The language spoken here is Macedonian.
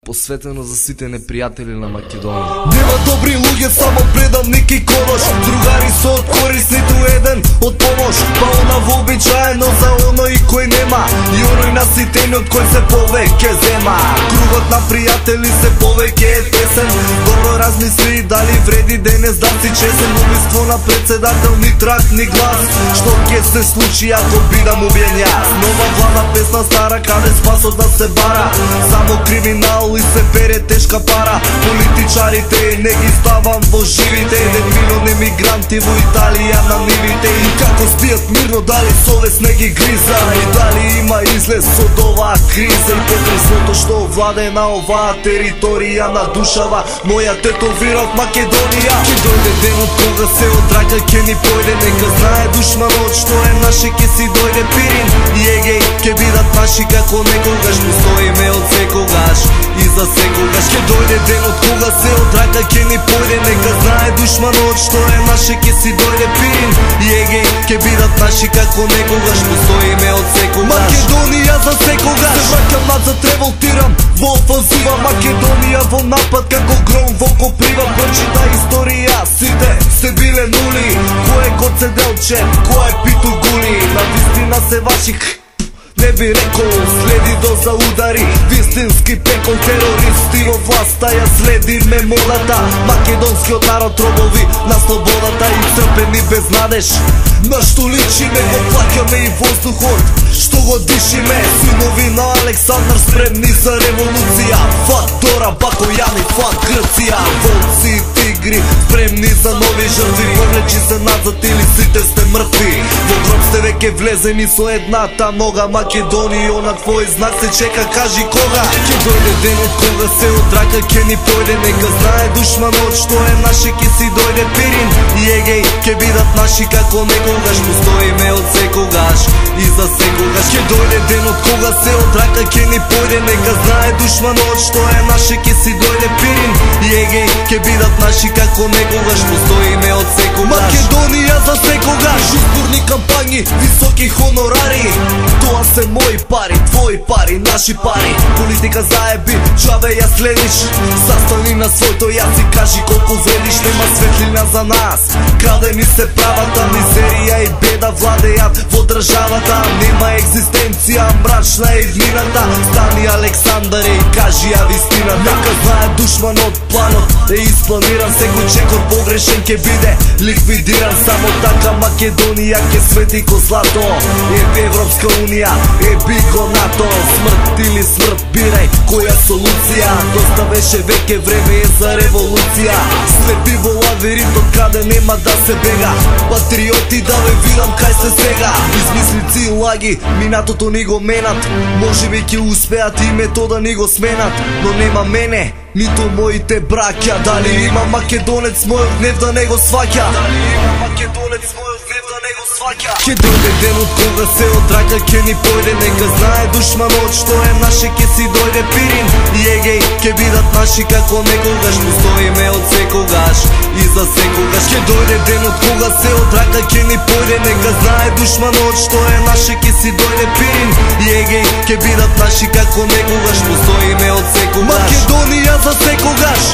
Посветено за сите непријатели на Македонија. Нема добри луѓе, само предавник и конош. Другари со од корис, ниту еден од помош. Па она вообичаено за оној кој нема, и оној наситениот кој се повеќе зема. Кругот на пријатели се повеќе е тесен. Добро размисли дали вреди денес да си чесен. Убиство на председател, ни трак, ни глас. Што ќе се случи ако бидам убиен јас? Нова влада, песна стара, каде спасот да се бара. Само криминал и се пере тешка пара. Политичарите не ги ставам во живите. 1 милион емигранти во Италија на нивите. И како спијат мирно, дали совест не ги гриза? И дали има излез од оваа криза? И потресното што владе на оваа територија на душава моја тетовира од Македонија. Ке дојде денот кога се од рака ке ни појде. Нека знае душманот што е наше, ке си дојде Пирин. И егеј, ке бидат наши како некогаш. Постоиме од секогаш и за секогаш. Ке дојде денот кога се од рака ке ни појде. Нека знае душманот што е наше, ке си дојде Пирин. И егеј, ке бидат наши како некогаш. Постоиме од секогаш. Македонија за секогаш. Се враќам назад, револтирам во офанзива. Македонија во напад како гром во коприва. Прочита историја, сите се биле нули. Кој е Гоцеделче, кој е Питу Гули? На вистина се ваших не би рекол, следи до за удари. Вистински пекол, терористи во власта, ја следиме модата. Македонскиот народ робови на слободата и црпени без надеж. На што личиме, го плаќаме и воздухот што го дишиме. Синови на Александар спремни за револуција. Фат Дора, Бакојани, фат Грција. Волци и тигри спремни за нови жртви. Повлечи се назад или сите сте мртви. Во гроб сте веќе влезени со едната нога. Македонија на твој знак се чека, кажи кога. Ке дојде денот кога се од рака ке ни појде. Нека знае душманот што е наше, ке си дојде Пирин. И егеј, ке бидат наши како некогаш. Постоиме од секогаш и за секогаш. Ке дојде денот кога се од рака ке ни појде. Нека знае душманот што е наше, ке си дојде Пирин. И егеј, ке бидат наши како некогаш. Постоиме од секогаш. Македонија за секогаш. Изборни кампањи, високи хонорари. Тоа се мои пари, твои пари, наши пари. Политика заеби, џабе ја следиш. Застани на своето, ја си кажи колку вредиш. Нема светлина за нас, крадени се правата. Мизерија и беда владеат во државата. Нема екзистенција, мрачна е иднината. Стани Александар и кажи ја вистината. Нека знае душманот, планот е испланиран. Секој чекор погрешен ке биде ликвидиран. Само така Македонија ке свети ко злато. Е Европска Унија, е биго НАТО. Смрт или смрт, бирај која солуција. Доста беше веќе време е за револуција. Слепи во лавиринтот каде нема да се бега. Патриоти да ве видам кај се сега. Измислици и лаги, минатото ни го менат. Може би ќе успеат името да ни го сменат. Но нема мене, ниту моите браќа. Дали има македонец мојот гнев да не го сваќа? Дали има македонец мојот гнев да не го сваќа? Ке дојде денот кога се од рака ке ни појде. Нека знае душманот што е наше, ке си дојде Пирин. И егеј, ке бидат наши како некогаш. Постоиме од секогаш и за секогаш. Ке дојде денот кога се од рака ке ни појде. Нека знае душманот што е наше, ке си дојде Пирин. И егеј, ке бидат наши како некогаш. Постоиме од секогаш. Македонија за секогаш.